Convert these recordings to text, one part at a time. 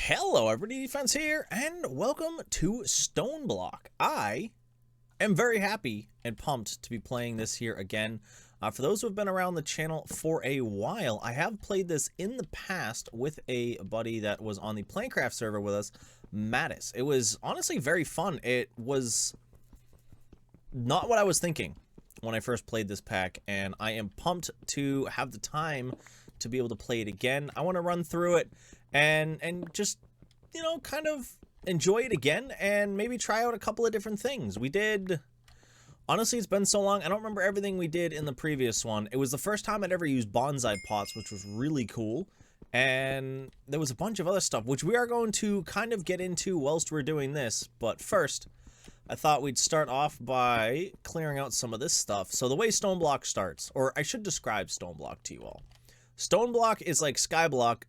Hello everybody, Defense here, and welcome to StoneBlock. I am very happy and pumped to be playing this here again. For those who have been around the channel for a while, I have played this in the past with a buddy that was on the Planecraft server with us, Mattis. It was honestly very fun. It was not what I was thinking when I first played this pack, and I am pumped to have the time to be able to play it again. I want to run through it and just, you know, kind of enjoy it again and maybe try out a couple of different things. We did, honestly, it's been so long, I don't remember everything we did in the previous one. It was the first time I'd ever used bonsai pots, which was really cool. And there was a bunch of other stuff, which we are going to kind of get into whilst we're doing this. But first, I thought we'd start off by clearing out some of this stuff. So the way StoneBlock starts, or I should describe StoneBlock to you all. StoneBlock is like SkyBlock,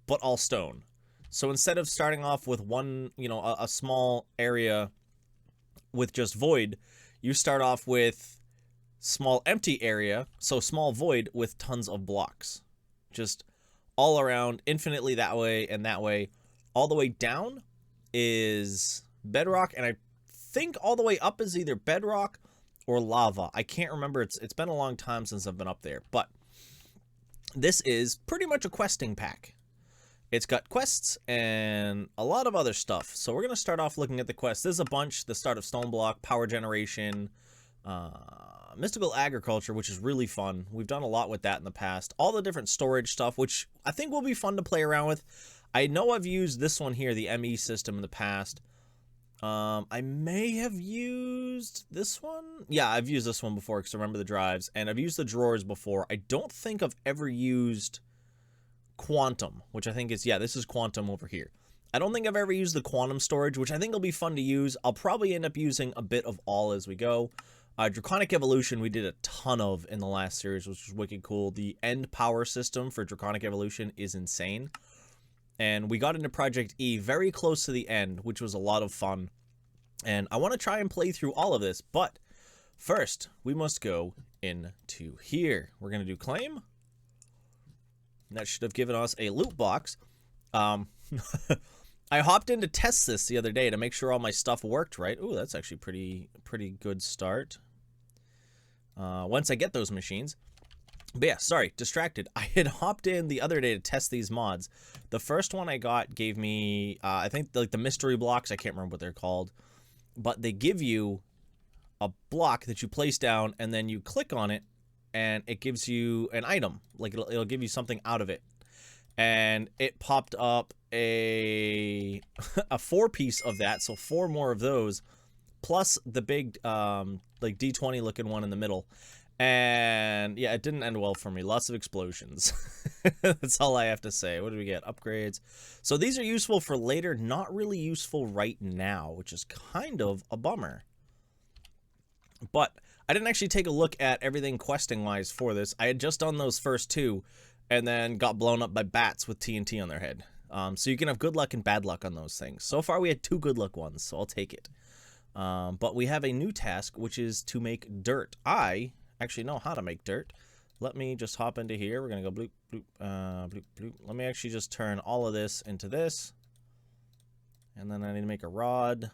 but all stone. So instead of starting off with one, you know, a small area with just void, you start off with small empty area, so small void with tons of blocks. Just all around, infinitely that way and that way. All the way down is bedrock, and I think all the way up is either bedrock or lava. I can't remember. It's been a long time since I've been up there, but this is pretty much a questing pack. It's got quests and a lot of other stuff. So we're going to start off looking at the quests. There's a bunch. The start of StoneBlock, power generation, mystical agriculture, which is really fun. We've done a lot with that in the past. All the different storage stuff, which I think will be fun to play around with. I know I've used this one here, the ME system, in the past. I may have used this one. Yeah, I've used this one before because I remember the drives, and I've used the drawers before. I don't think I've ever used quantum, which I think is, yeah, this is quantum over here. I don't think I've ever used the quantum storage, which I think will be fun to use. I'll probably end up using a bit of all as we go. Draconic Evolution we did a ton of in the last series, which was wicked cool. The end power system for Draconic Evolution is insane. And we got into Project E very close to the end, which was a lot of fun. And I want to try and play through all of this, but first, we must go into here. We're going to do claim. That should have given us a loot box. I hopped in to test this the other day to make sure all my stuff worked right. Ooh, that's actually pretty good start. Once I get those machines. But yeah, sorry, distracted. I had hopped in the other day to test these mods. The first one I got gave me, I think, like the mystery blocks. I can't remember what they're called. But they give you a block that you place down, and then you click on it, and it gives you an item. Like, it'll give you something out of it. And it popped up a 4-piece of that, so 4 more of those, plus the big, like, D20 looking one in the middle. And yeah, it didn't end well for me. Lots of explosions. That's all I have to say. What do we get? Upgrades. So these are useful for later, not really useful right now, which is kind of a bummer. But I didn't actually take a look at everything questing wise for this. I had just done those first 2 and then got blown up by bats with TNT on their head. So you can have good luck and bad luck on those things. So far we had 2 good luck ones, so I'll take it. But we have a new task, which is to make dirt. I actually know how to make dirt. Let me just hop into here. We're gonna go bloop, bloop, bloop, bloop. Let me actually just turn all of this into this. And then I need to make a rod.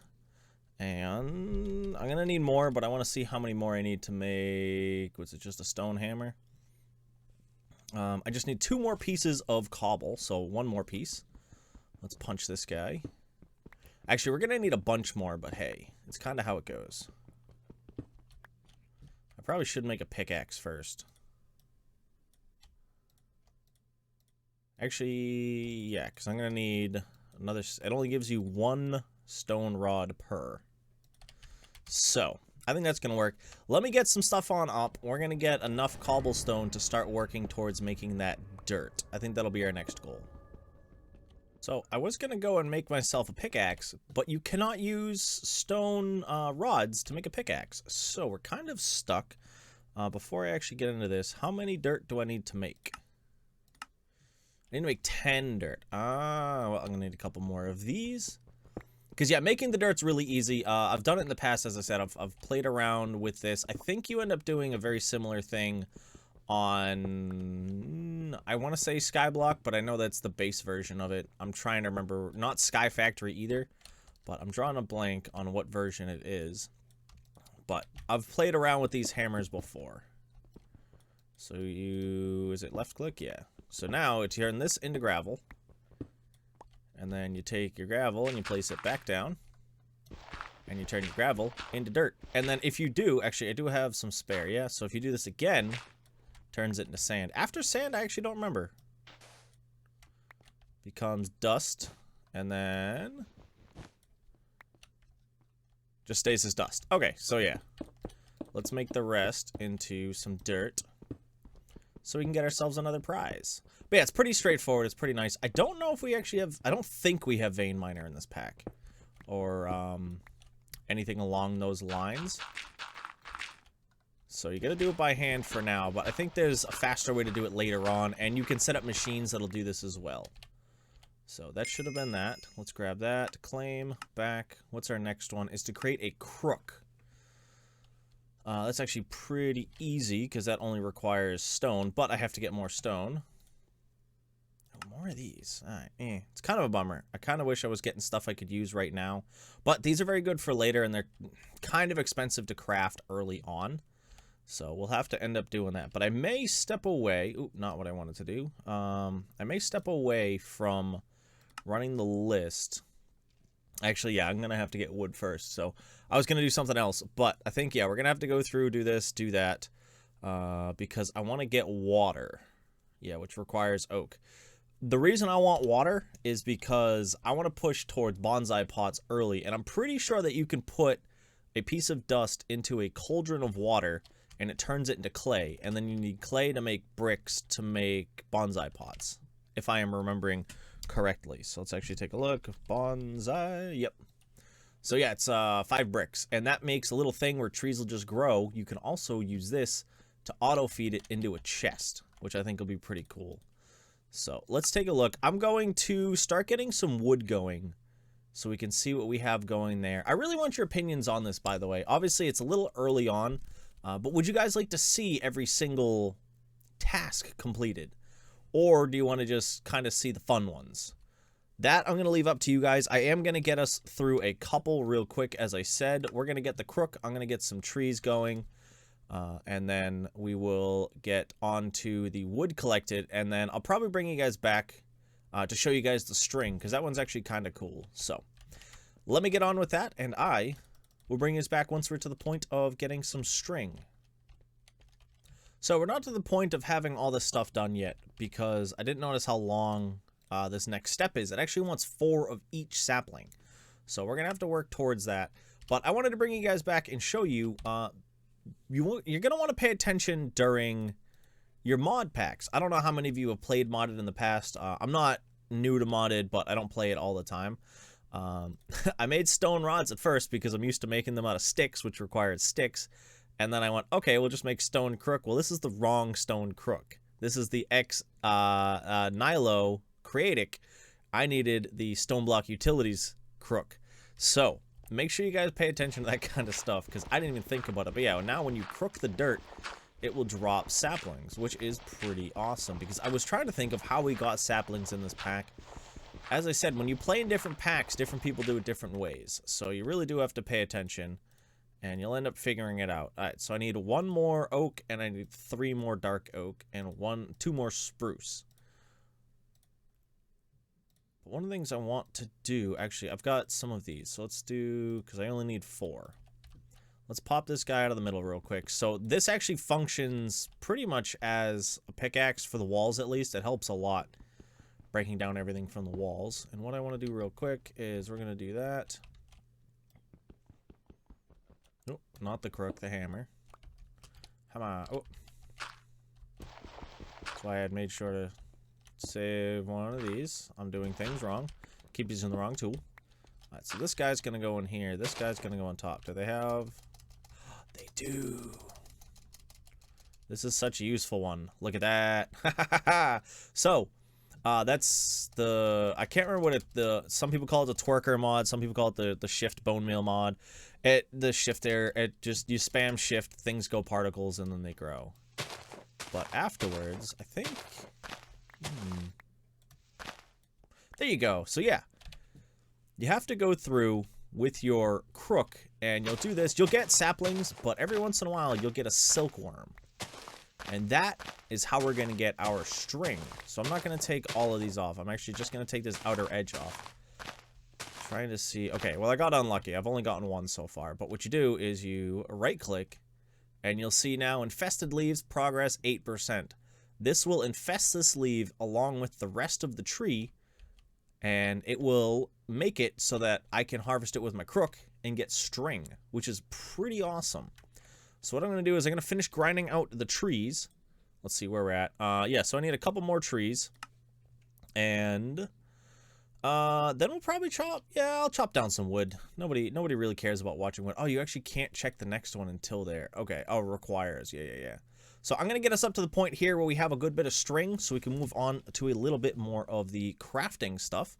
And I'm gonna need more, but I want to see how many more I need to make. Was it just a stone hammer? I just need 2 more pieces of cobble, so 1 more piece. Let's punch this guy. Actually, we're gonna need a bunch more, but hey, it's kind of how it goes. Probably should make a pickaxe first. Actually, yeah, because I'm going to need another... It only gives you 1 stone rod per. So, I think that's going to work. Let me get some stuff on up. We're going to get enough cobblestone to start working towards making that dirt. I think that'll be our next goal. So, I was going to go and make myself a pickaxe, but you cannot use stone rods to make a pickaxe. So, we're kind of stuck. Before I actually get into this, how many dirt do I need to make? I need to make 10 dirt. Well, I'm going to need a couple more of these. Because, yeah, making the dirt's really easy. I've done it in the past, as I said. I've played around with this. I think you end up doing a very similar thing on I want to say SkyBlock, but I know that's the base version of it. I'm trying to remember, not Sky Factory either, but I'm drawing a blank on what version it is. But I've played around with these hammers before. So is it left click? Yeah. So now you turn this into gravel. And then you take your gravel and you place it back down. And you turn your gravel into dirt. And then if you do, actually I do have some spare, yeah? So if you do this again, turns it into sand. After sand, I actually don't remember. Becomes dust. And then just stays as dust. Okay, so yeah. Let's make the rest into some dirt so we can get ourselves another prize. But yeah, it's pretty straightforward. It's pretty nice. I don't know if we actually have... I don't think we have Vein Miner in this pack. Or anything along those lines. So you gotta do it by hand for now. But I think there's a faster way to do it later on. And you can set up machines that'll do this as well. So that should have been that. Let's grab that. Claim. Back. What's our next one? Is to create a crook. That's actually pretty easy because that only requires stone, but I have to get more stone. Oh, more of these. All right, It's kind of a bummer. I kind of wish I was getting stuff I could use right now, but these are very good for later, and they're kind of expensive to craft early on, so we'll have to end up doing that. But I may step away. Ooh, not what I wanted to do. I may step away from running the list. Actually, yeah, I'm going to have to get wood first. So I was going to do something else. But I think, yeah, we're going to have to go through, do this, do that. Because I want to get water. Yeah, which requires oak. The reason I want water is because I want to push towards bonsai pots early. And I'm pretty sure that you can put a piece of dust into a cauldron of water. And it turns it into clay. And then you need clay to make bricks to make bonsai pots. If I am remembering correctly. So let's actually take a look. Bonsai. Yep. So yeah, it's 5 bricks. And that makes a little thing where trees will just grow. You can also use this to auto feed it into a chest, which I think will be pretty cool. So let's take a look. I'm going to start getting some wood going so we can see what we have going there. I really want your opinions on this, by the way. Obviously, it's a little early on, but would you guys like to see every single task completed? Or do you want to just kind of see the fun ones? That I'm going to leave up to you guys. I am going to get us through a couple real quick. As I said, we're going to get the crook. I'm going to get some trees going. And then we will get onto the wood collected. And then I'll probably bring you guys back to show you guys the string. Because that one's actually kind of cool. So let me get on with that. And I will bring us back once we're to the point of getting some string. So we're not to the point of having all this stuff done yet, because I didn't notice how long this next step is. It actually wants 4 of each sapling. So we're going to have to work towards that. But I wanted to bring you guys back and show you, you're going to want to pay attention during your mod packs. I don't know how many of you have played modded in the past. I'm not new to modded, but I don't play it all the time. I made stone rods at first because I'm used to making them out of sticks, which required sticks. And then I went, okay, we'll just make stone crook. Well, this is the wrong stone crook. This is the Nilo Creatic. I needed the StoneBlock Utilities crook. So make sure you guys pay attention to that kind of stuff, because I didn't even think about it. But yeah, now when you crook the dirt, it will drop saplings, which is pretty awesome, because I was trying to think of how we got saplings in this pack. As I said, when you play in different packs, different people do it different ways. So you really do have to pay attention. And you'll end up figuring it out. Alright, so I need 1 more oak, and I need 3 more dark oak, and 2 more spruce. But one of the things I want to do, actually, I've got some of these. So let's do, because I only need 4. Let's pop this guy out of the middle real quick. So this actually functions pretty much as a pickaxe for the walls, at least. It helps a lot, breaking down everything from the walls. And what I want to do real quick is we're going to do that. Nope, not the crook, the hammer. Come on. Oh. That's why I had made sure to save one of these. I'm doing things wrong. Keep using the wrong tool. Alright, so this guy's going to go in here. This guy's going to go on top. Do they have... They do. This is such a useful one. Look at that. So, that's the... I can't remember what it... Some people call it the twerker mod. Some people call it the shift bone meal mod. The shift there, it just, you spam shift, things go particles, and then they grow. But afterwards, I think There you go. So yeah, you have to go through with your crook, and you'll do this. You'll get saplings, but every once in a while, you'll get a silkworm. And that is how we're going to get our string. So I'm not going to take all of these off. I'm actually just going to take this outer edge off. Trying to see. Okay, well, I got unlucky. I've only gotten one so far. But what you do is you right-click, and you'll see now infested leaves, progress 8%. This will infest this leaf along with the rest of the tree, and it will make it so that I can harvest it with my crook and get string, which is pretty awesome. So what I'm going to do is I'm going to finish grinding out the trees. Let's see where we're at. Yeah, so I need a couple more trees. And then we'll probably chop. Yeah, I'll chop down some wood. Nobody really cares about watching wood. Oh, you actually can't check the next one until there. Okay. Oh, requires. Yeah. So I'm going to get us up to the point here where we have a good bit of string so we can move on to a little bit more of the crafting stuff.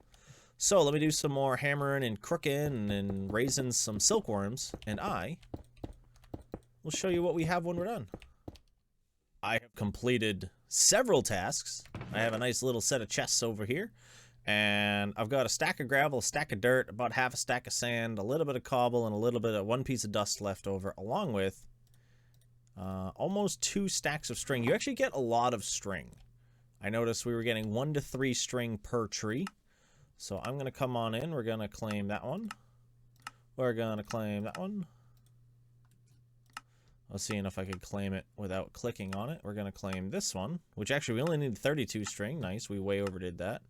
So let me do some more hammering and crooking and raising some silkworms, and I will show you what we have when we're done. I have completed several tasks. I have a nice little set of chests over here, and I've got a stack of gravel, a stack of dirt, about half a stack of sand, a little bit of cobble, and a little bit of one piece of dust left over, along with almost 2 stacks of string. You actually get a lot of string. I noticed we were getting 1 to 3 string per tree. So I'm going to come on in. We're going to claim that one. We're going to claim that one. I was seeing if I could claim it without clicking on it. We're going to claim this one, which actually we only need 32 string. Nice. We way overdid that.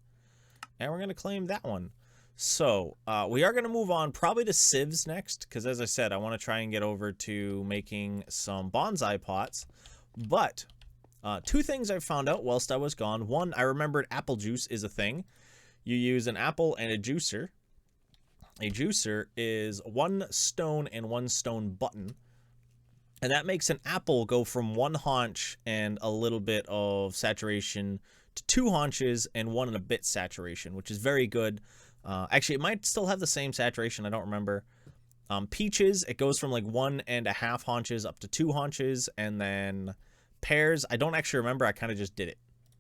And we're going to claim that one. So we are going to move on probably to sieves next, because as I said, I want to try and get over to making some bonsai pots. But 2 things I found out whilst I was gone. One, I remembered apple juice is a thing. You use an apple and a juicer. A juicer is 1 stone and 1 stone button. And that makes an apple go from 1 haunch and a little bit of saturation to 2 haunches and 1 and a bit saturation, which is very good. Actually, it might still have the same saturation. I don't remember. Peaches, it goes from like 1.5 haunches up to 2 haunches. And then pears, I don't actually remember. I kind of just did it.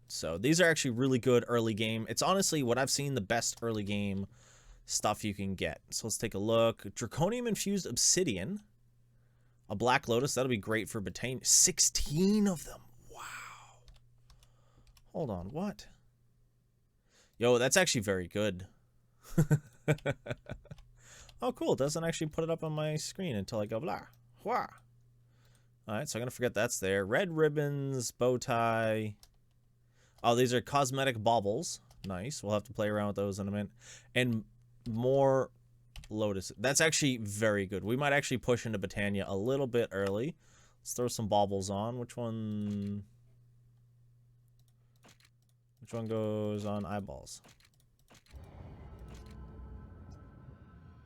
So these are actually really good early game. It's honestly what I've seen the best early game stuff you can get. So let's take a look. Draconium infused obsidian. A black lotus. That'll be great for botany. 16 of them. Wow. Hold on. What? Yo, that's actually very good. Oh, cool. It doesn't actually put it up on my screen until I go blah. Wah. Alright, so I'm going to forget that's there. Red ribbons, bow tie. Oh, these are cosmetic baubles. Nice. We'll have to play around with those in a minute. And more lotus. That's actually very good. We might actually push into Botania a little bit early. Let's throw some baubles on. Which one goes on eyeballs?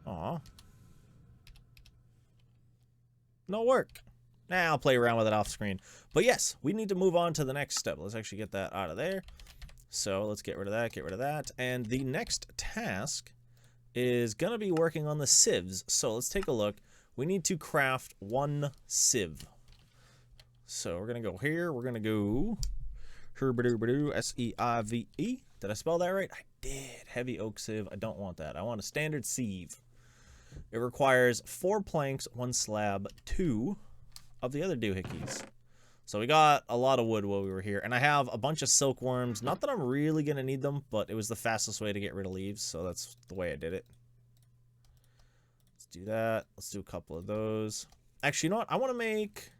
Aw. No work. Nah, I'll play around with it off screen. But yes, we need to move on to the next step. Let's actually get that out of there. So let's get rid of that, And the next task is going to be working on the sieves. So let's take a look. We need to craft 1 sieve. So we're going to go here. We're going to go S-E-I-V-E. Did I spell that right? I did. Heavy oak sieve. I don't want that. I want a standard sieve. It requires 4 planks, 1 slab, 2 of the other doohickeys. So we got a lot of wood while we were here. And I have a bunch of silkworms. Not that I'm really going to need them, but it was the fastest way to get rid of leaves. So that's the way I did it. Let's do that. Let's do a couple of those. Actually, you know what? I want to make...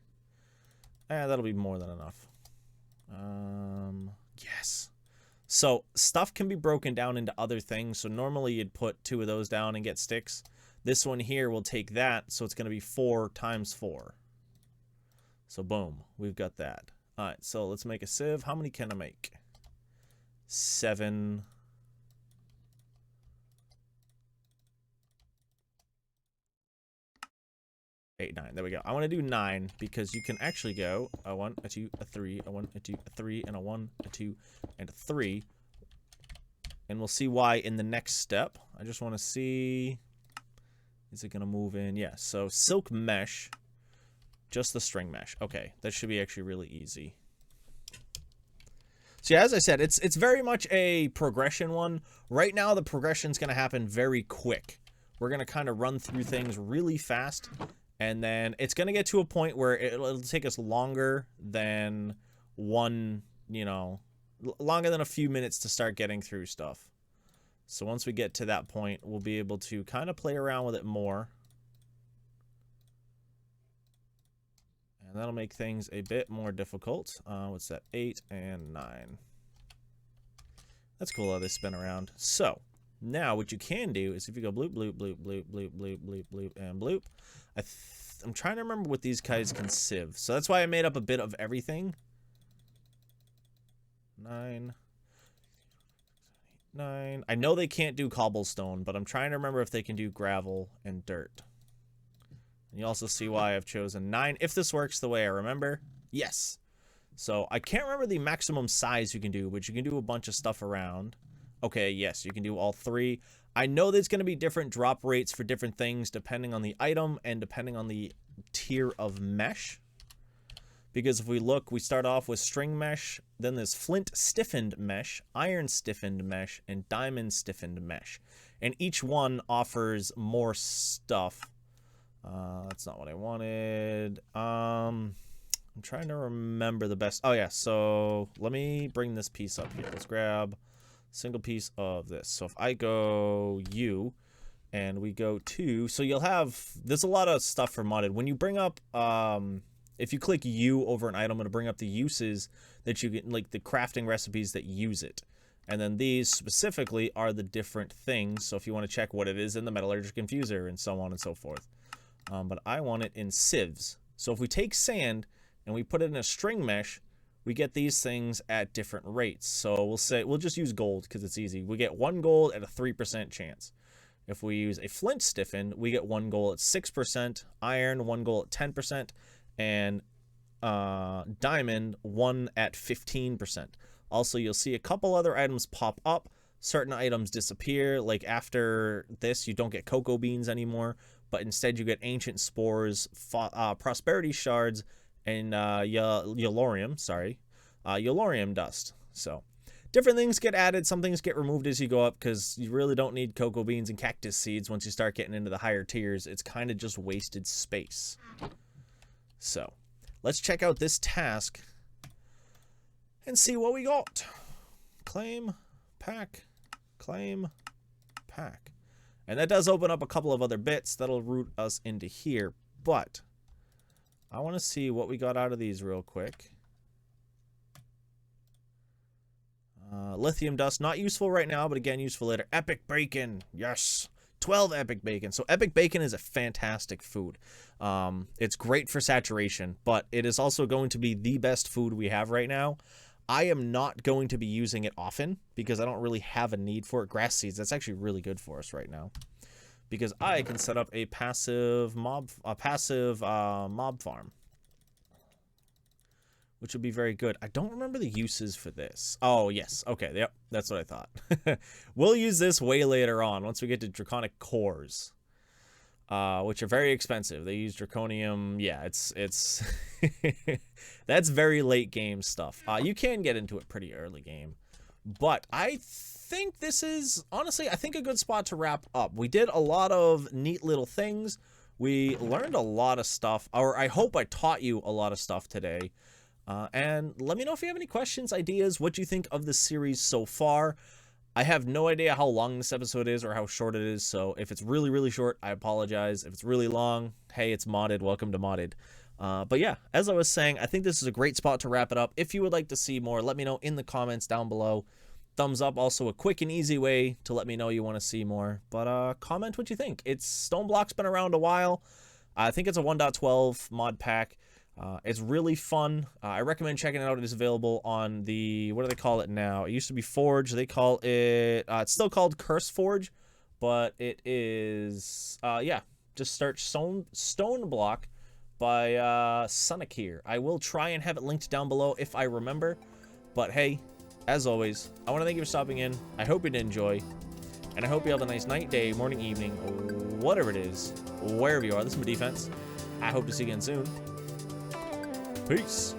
that'll be more than enough. Yes. So stuff can be broken down into other things. So normally you'd put 2 of those down and get sticks. This one here will take that. So it's going to be 4 times 4. So boom, we've got that. All right, so let's make a sieve. How many can I make? 7. 8, 9. There we go. I want to do 9 because you can actually go a 1, a 2, a 3, a 1, a 2, a 3, and a 1, a 2, and a 3. And we'll see why in the next step. I just want to see... Is it going to move in? Yeah, so silk mesh. Just the string mesh. Okay, that should be actually really easy. So So yeah, as I said, it's very much a progression one. Right now, the progression's going to happen very quick. We're going to kind of run through things really fast, and then it's going to get to a point where it'll take us longer than longer than a few minutes to start getting through stuff. So once we get to that point, we'll be able to kind of play around with it more. And that'll make things a bit more difficult. What's that? 8 and 9. That's cool how they spin around. So, now what you can do is if you go bloop, bloop, bloop, bloop, bloop, bloop, bloop, bloop, and bloop. I'm trying to remember what these guys can sieve. So that's why I made up a bit of everything. 9. I know they can't do cobblestone, but I'm trying to remember if they can do gravel and dirt. You also see why I've chosen 9. If this works the way I remember, yes. So I can't remember the maximum size you can do, but you can do a bunch of stuff around. Okay, yes, you can do all 3. I know there's going to be different drop rates for different things depending on the item and depending on the tier of mesh. Because if we look, we start off with string mesh, then there's flint stiffened mesh, iron stiffened mesh, and diamond stiffened mesh. And each one offers more stuff. That's not what I wanted. I'm trying to remember the best. Oh yeah, so let me bring this piece up here. Let's grab a single piece of this. So if I go U and we go to, so you'll have, there's a lot of stuff for modded. When you bring up, if you click U over an item, it'll bring up the uses that you get, like the crafting recipes that use it. And then these specifically are the different things. So if you want to check what it is in the metallurgic infuser and so on and so forth. But I want it in sieves. So if we take sand and we put it in a string mesh, we get these things at different rates. So we'll just use gold because it's easy. We get 1 gold at a 3% chance. If we use a flint stiffen, we get 1 gold at 6%, iron 1 gold at 10%, and diamond 1 at 15%. Also, you'll see a couple other items pop up. Certain items disappear. Like after this, you don't get cocoa beans anymore, but instead you get ancient spores, prosperity shards, and yellorium dust. So different things get added. Some things get removed as you go up because you really don't need cocoa beans and cactus seeds once you start getting into the higher tiers. It's kind of just wasted space. So let's check out this task and see what we got. Claim, pack, claim, pack. And that does open up a couple of other bits that'll route us into here, but I want to see what we got out of these real quick. Lithium dust, not useful right now, but again, useful later. Epic bacon, yes. 12 epic bacon. So epic bacon is a fantastic food. It's great for saturation, but it is also going to be the best food we have right now. I am not going to be using it often because I don't really have a need for it. Grass seeds, that's actually really good for us right now because I can set up a passive mob farm, which would be very good. I don't remember the uses for this. Oh, yes. Okay, yep, that's what I thought. We'll use this way later on once we get to draconic cores, which are very expensive. They use draconium. Yeah, it's that's very late game stuff. You can get into it pretty early game, but I think this is, honestly, I think a good spot to wrap up. We did a lot of neat little things. We learned a lot of stuff, or I hope I taught you a lot of stuff today. And let me know if you have any questions, ideas, what you think of the series so far. I have no idea how long this episode is or how short it is, so if it's really, really short, I apologize. If it's really long, hey, it's modded. Welcome to modded. But yeah, as I was saying, I think this is a great spot to wrap it up. If you would like to see more, let me know in the comments down below. Thumbs up, also a quick and easy way to let me know you want to see more. But comment what you think. StoneBlock's been around a while. I think it's a 1.12 mod pack. It's really fun. I recommend checking it out. It is available on the, what do they call it now? It used to be Forge. They call it, it's still called Curse Forge, but it is, yeah, just search StoneBlock by Sonic here. I will try and have it linked down below if I remember. But hey, as always, I want to thank you for stopping in. I hope you did enjoy. And I hope you have a nice night, day, morning, evening, whatever it is, wherever you are. This is my defense. I hope to see you again soon. Peace.